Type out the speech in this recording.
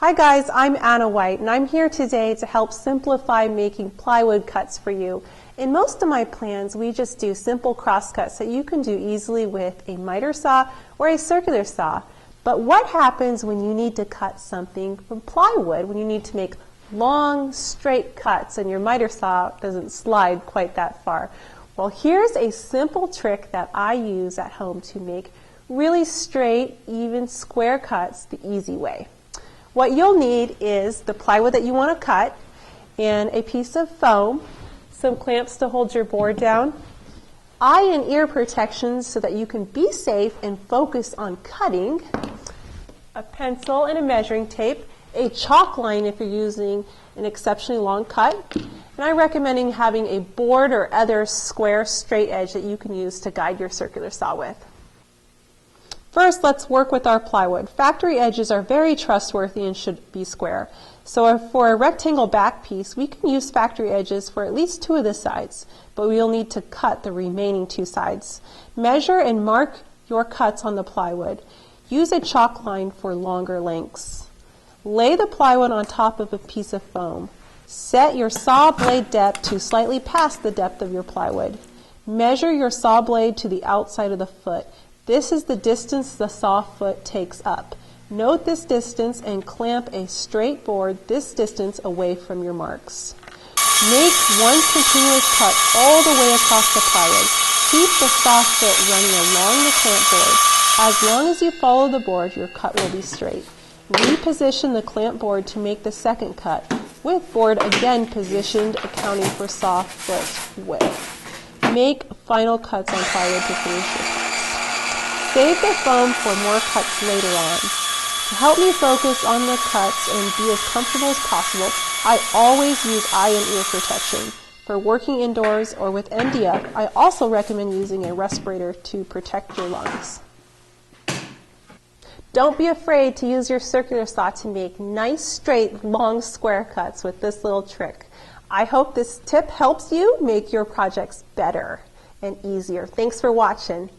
Hi guys, I'm Anna White and I'm here today to help simplify making plywood cuts for you. In most of my plans, we just do simple cross cuts that you can do easily with a miter saw or a circular saw. But what happens when you need to cut something from plywood, when you need to make long, straight cuts and your miter saw doesn't slide quite that far? Well, here's a simple trick that I use at home to make really straight, even square cuts the easy way. What you'll need is the plywood that you want to cut and a piece of foam, some clamps to hold your board down, eye and ear protections so that you can be safe and focus on cutting, a pencil and a measuring tape, a chalk line if you're using an exceptionally long cut, and I'm recommending having a board or other square straight edge that you can use to guide your circular saw with. First, let's work with our plywood. Factory edges are very trustworthy and should be square. So for a rectangle back piece, we can use factory edges for at least 2 of the sides, but we'll need to cut the remaining 2 sides. Measure and mark your cuts on the plywood. Use a chalk line for longer lengths. Lay the plywood on top of a piece of foam. Set your saw blade depth to slightly past the depth of your plywood. Measure your saw blade to the outside of the foot. This is the distance the saw foot takes up. Note this distance and clamp a straight board this distance away from your marks. Make one continuous cut all the way across the plywood. Keep the saw foot running along the clamp board. As long as you follow the board, your cut will be straight. Reposition the clamp board to make the second cut, with board again positioned accounting for saw foot width. Make final cuts on plywood to finish your cuts. Save the foam for more cuts later on. To help me focus on the cuts and be as comfortable as possible, I always use eye and ear protection. For working indoors or with MDF, I also recommend using a respirator to protect your lungs. Don't be afraid to use your circular saw to make nice, straight, long square cuts with this little trick. I hope this tip helps you make your projects better and easier. Thanks for watching.